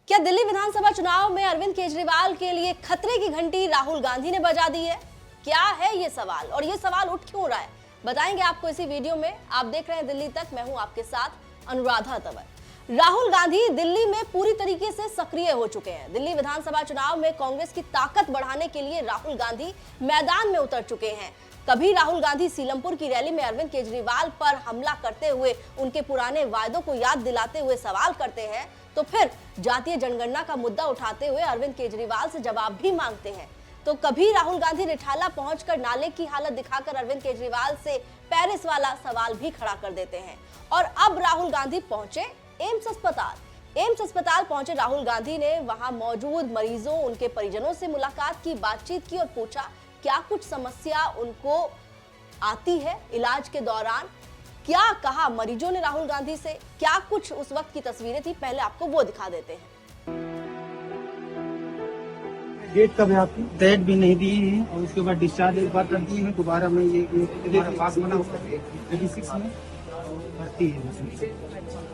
क्या दिल्ली विधानसभा चुनाव में अरविंद केजरीवाल के लिए खतरे की घंटी राहुल गांधी ने बजा दी है? क्या है ये सवाल और ये सवाल उठ क्यों रहा है, बताएंगे आपको इसी वीडियो में। आप देख रहे हैं दिल्ली तक, मैं हूं आपके साथ अनुराधा तंवर। राहुल गांधी दिल्ली में पूरी तरीके से सक्रिय हो चुके हैं। दिल्ली विधानसभा चुनाव में कांग्रेस की ताकत बढ़ाने के लिए राहुल गांधी मैदान में उतर चुके हैं। कभी राहुल गांधी सीलमपुर की रैली में अरविंद केजरीवाल पर हमला करते हुए उनके पुराने वायदों को याद दिलाते हुए सवाल करते हैं, तो फिर जातीय जनगणना का मुद्दा उठाते हुए अरविंद केजरीवाल से जवाब भी मांगते हैं। तो कभी राहुल गांधी रिठाला पहुंचकर नाले की हालत दिखाकर अरविंद केजरीवाल से पेरिस वाला सवाल भी खड़ा कर देते हैं। और अब राहुल गांधी पहुंचे एम्स अस्पताल। एम्स अस्पताल पहुंचे राहुल गांधी ने वहां मौजूद मरीजों, उनके परिजनों से मुलाकात की, बातचीत की और पूछा क्या कुछ समस्या उनको आती है इलाज के दौरान। क्या कहा मरीजों ने राहुल गांधी से, क्या कुछ उस वक्त की तस्वीरें थी, पहले आपको वो दिखा देते हैं। डेट कब है आपकी? डेट भी नहीं दी है और उसके बाद डिस्चार्ज एक बार कर दिए हैं। दोबारा में ये पास बना हुआ है 86 में भर्ती है।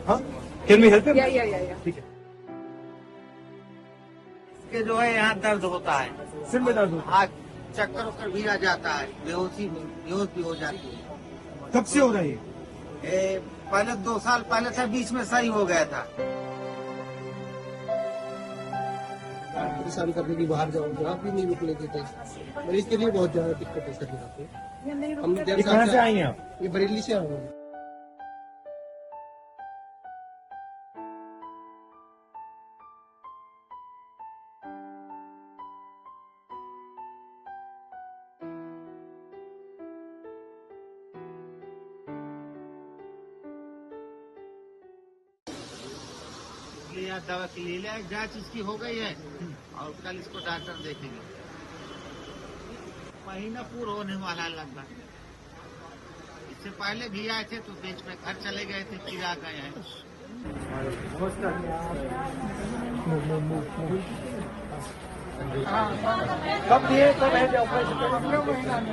हाँ, फिर भी हेल्प है, ठीक है। के जो है यहाँ दर्द होता है, सिर में दर्द होता है, चक्कर उक्कर भी आ जाता है, बेहोश भी हो जाती है। कब से हो रही है? पहले 2 साल पहले से बीच में सही हो गया था। परेशान करने की बाहर जाओ, आप भी नहीं निकले देते। मरीज के लिए बहुत ज्यादा दिक्कत है सर यहाँ पे। हम ये कहाँ से आई हैं आप? ये बरेली से आए हैं। यहाँ दवा के लिए लिया, जांच इसकी हो गई है और कल इसको डॉक्टर देखेंगे। महीना पूरा होने वाला है लगभग। इससे पहले भी आए थे तो बीच में घर चले गए थे, फिर आ गए हैं। कब दिए, कब है ऑपरेशन?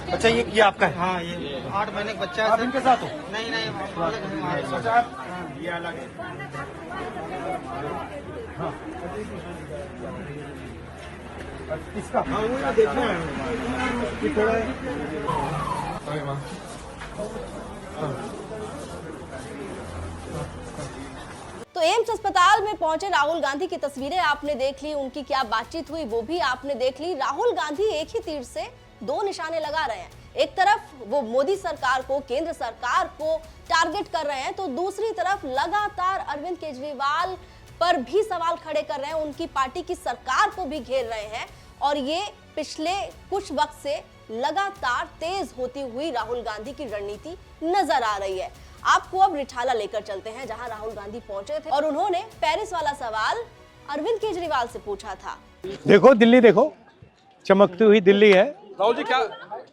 अच्छा, ये किया आपका है? हाँ, ये 8 महीने का बच्चा है। आप इनके साथ हो? नहीं नहीं, ये अलग है। हाँ, इसका देखना है कि थोड़ा तो एम्स अस्पताल में पहुंचे राहुल गांधी की तस्वीरें आपने देख ली, उनकी क्या बातचीत हुई वो भी आपने देख ली। राहुल गांधी एक ही तीर से 2 निशाने लगा रहे हैं। एक तरफ वो मोदी सरकार को, केंद्र सरकार को टारगेट कर रहे हैं, तो दूसरी तरफ लगातार अरविंद केजरीवाल पर भी सवाल खड़े कर रहे हैं, उनकी पार्टी की सरकार को भी घेर रहे हैं। और ये पिछले कुछ वक्त से लगातार तेज होती हुई राहुल गांधी की रणनीति नजर आ रही है। आपको अब रिठाला लेकर चलते हैं जहां राहुल गांधी पहुंचे थे और उन्होंने पेरिस वाला सवाल अरविंद केजरीवाल से पूछा था। देखो दिल्ली, देखो चमकती हुई दिल्ली है। राहुल जी क्या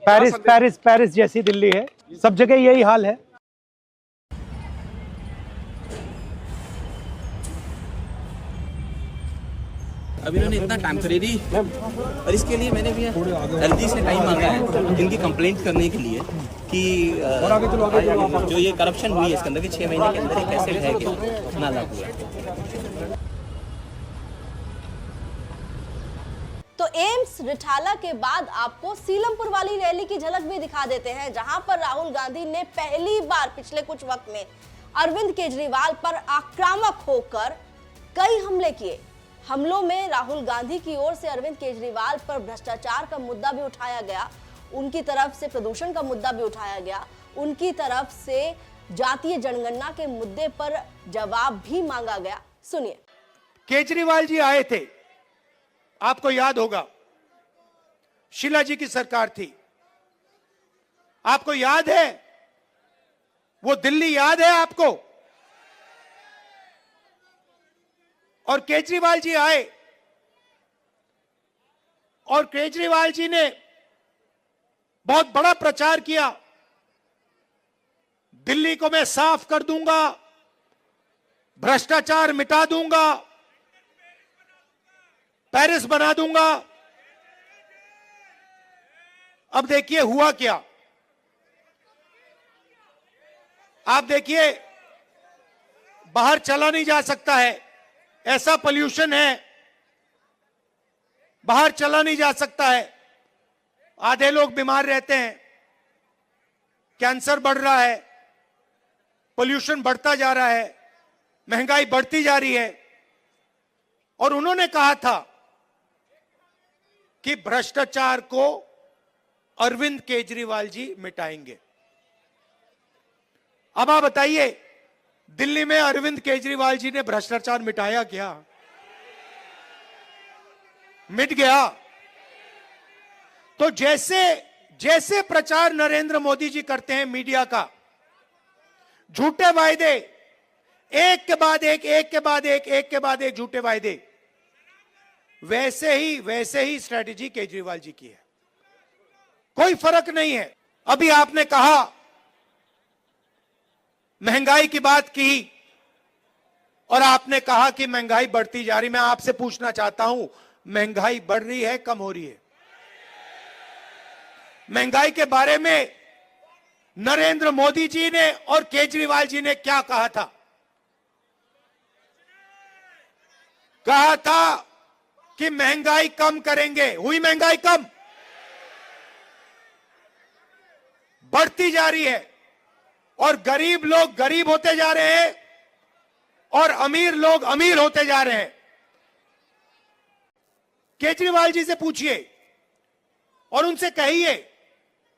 पेरिस पेरिस पेरिस जैसी दिल्ली है, सब जगह यही हाल है। अभी उन्होंने इतना टाइम तो दे दी और इसके लिए मैंने भी जल्दी से टाइम मांगा है इनकी कंप्लेंट करने के लिए कि जो ये करप्शन हुई है इसके अंदर, कि 6 महीने के अंदर ये कैसे है कि ना लागू है। तो एम्स रिठाला के बाद आपको सीलमपुर वाली रैली की झलक भी दिखा देते हैं, जहां पर राहुल गांधी ने पहली बार पिछले कुछ वक्त में अरविंद केजरीवाल पर आक्रामक होकर कई हमले किए। हमलों में राहुल गांधी की ओर से अरविंद केजरीवाल पर भ्रष्टाचार का मुद्दा भी उठाया गया, उनकी तरफ से प्रदूषण का मुद्दा भी उठाया गया, उनकी तरफ से जातीय जनगणना के मुद्दे पर जवाब भी मांगा गया। सुनिए। केजरीवाल जी आए थे, आपको याद होगा, शीला जी की सरकार थी, आपको याद है? वो दिल्ली याद है आपको? और केजरीवाल जी आए और केजरीवाल जी ने बहुत बड़ा प्रचार किया, दिल्ली को मैं साफ कर दूंगा, भ्रष्टाचार मिटा दूंगा, पेरिस बना दूंगा। अब देखिए हुआ क्या। आप देखिए बाहर चला नहीं जा सकता है, ऐसा पोल्यूशन है, बाहर चला नहीं जा सकता है, आधे लोग बीमार रहते हैं, कैंसर बढ़ रहा है, पोल्यूशन बढ़ता जा रहा है, महंगाई बढ़ती जा रही है। और उन्होंने कहा था कि भ्रष्टाचार को अरविंद केजरीवाल जी मिटाएंगे। अब आप बताइए, दिल्ली में अरविंद केजरीवाल जी ने भ्रष्टाचार मिटाया क्या? मिट गया। तो जैसे प्रचार नरेंद्र मोदी जी करते हैं मीडिया का, झूठे वायदे, एक के बाद एक झूठे वायदे, वैसे ही स्ट्रेटेजी केजरीवाल जी की है। कोई फर्क नहीं है। अभी आपने कहा, महंगाई की बात की और आपने कहा कि महंगाई बढ़ती जा रही। मैं आपसे पूछना चाहता हूं, महंगाई बढ़ रही है, कम हो रही है? महंगाई के बारे में नरेंद्र मोदी जी ने और केजरीवाल जी ने क्या कहा था? कहा था कि महंगाई कम करेंगे। हुई महंगाई कम? बढ़ती जा रही है और गरीब लोग गरीब होते जा रहे हैं और अमीर लोग अमीर होते जा रहे हैं। केजरीवाल जी से पूछिए और उनसे कहिए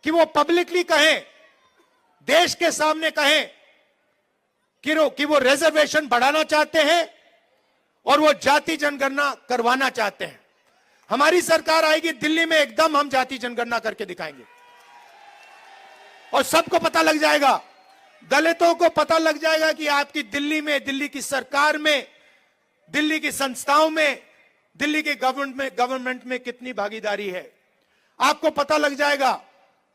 कि वो पब्लिकली कहें, देश के सामने कहें कि वो रिजर्वेशन बढ़ाना चाहते हैं और वो जाति जनगणना करवाना चाहते हैं। हमारी सरकार आएगी दिल्ली में, एकदम हम जाति जनगणना करके दिखाएंगे और सबको पता लग जाएगा, दलितों को पता लग जाएगा कि आपकी दिल्ली में, दिल्ली की सरकार में, दिल्ली की संस्थाओं में, दिल्ली के गवर्नमेंट में कितनी भागीदारी है। आपको पता लग जाएगा,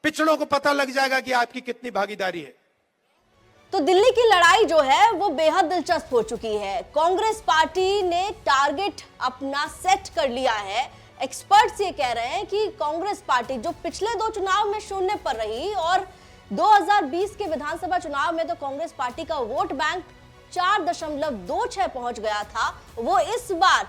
पिछड़ों को पता लग जाएगा कि आपकी कितनी भागीदारी है। तो दिल्ली की लड़ाई जो है वो बेहद दिलचस्प हो चुकी है। कांग्रेस पार्टी ने टारगेट अपना सेट कर लिया है। एक्सपर्ट्स ये कह रहे हैं कि कांग्रेस पार्टी जो पिछले 2 चुनाव में शून्य पर रही और 2020 के विधानसभा चुनाव में तो कांग्रेस पार्टी का वोट बैंक 4.26 पहुंच गया था, वो इस बार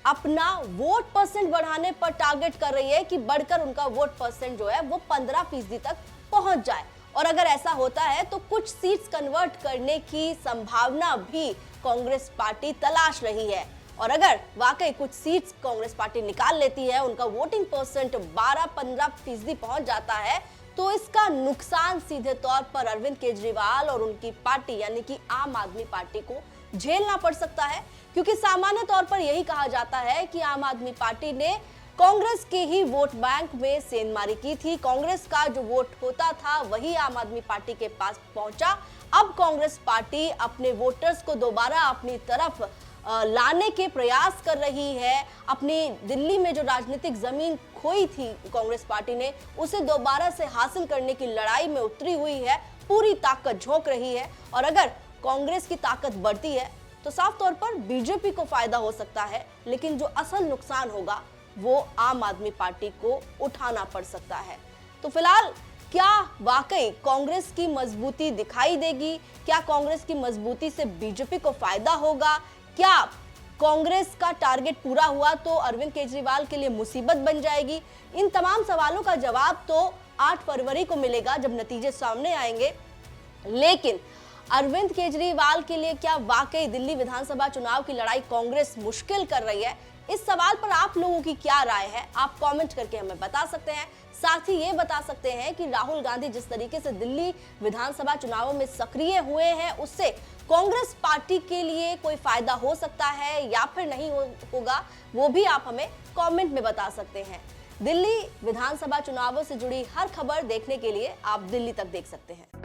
अपना वोट परसेंट बढ़ाने पर टारगेट कर रही है कि बढ़कर उनका वोट परसेंट जो है वो 15% तक पहुंच जाए। और अगर ऐसा होता है तो कुछ सीट्स कन्वर्ट करने की संभावना भी कांग्रेस पार्टी तलाश रही है। और अगर वाकई कुछ सीट्स कांग्रेस पार्टी निकाल लेती है, उनका वोटिंग परसेंट 12-15% पहुंच जाता है, तो इसका नुकसान सीधे तौर पर अरविंद केजरीवाल और उनकी पार्टी यानी कि आम आदमी पार्टी को झेलना पड़ सकता है। क्योंकि सामान्य तौर पर यही कहा जाता है कि आम आदमी पार्टी ने कांग्रेस के ही वोट बैंक में सेंधमारी की थी। कांग्रेस का जो वोट होता था वही आम आदमी पार्टी के पास पहुंचा। अब कांग्रेस पार्टी अपने वोटर्स को दोबारा अपनी तरफ लाने के प्रयास कर रही है। अपनी दिल्ली में जो राजनीतिक जमीन खोई थी कांग्रेस पार्टी ने, उसे दोबारा से हासिल करने की लड़ाई में उतरी हुई है, पूरी ताकत झोंक रही है। और अगर कांग्रेस की ताकत बढ़ती है तो साफ तौर पर बीजेपी को फायदा हो सकता है, लेकिन जो असल नुकसान होगा वो आम आदमी पार्टी को उठाना पड़ सकता है। तो फिलहाल क्या वाकई कांग्रेस की मजबूती दिखाई देगी? क्या कांग्रेस की मजबूती से बीजेपी को फायदा होगा? क्या कांग्रेस का टारगेट पूरा हुआ तो अरविंद केजरीवाल के लिए मुसीबत बन जाएगी? इन तमाम सवालों का जवाब तो 8 फरवरी को मिलेगा जब नतीजे सामने आएंगे। लेकिन अरविंद केजरीवाल के लिए क्या वाकई दिल्ली विधानसभा चुनाव की लड़ाई कांग्रेस मुश्किल कर रही है? इस सवाल पर आप लोगों की क्या राय है? आप कमेंट करके हमें बता सकते हैं। साथ ही ये बता सकते हैं कि राहुल गांधी जिस तरीके से दिल्ली विधानसभा चुनावों में सक्रिय हुए हैं, उससे कांग्रेस पार्टी के लिए कोई फायदा हो सकता है या फिर नहीं होगा, वो भी आप हमें कमेंट में बता सकते हैं। दिल्ली विधानसभा चुनावों से जुड़ी हर खबर देखने के लिए आप दिल्ली तक देख सकते हैं।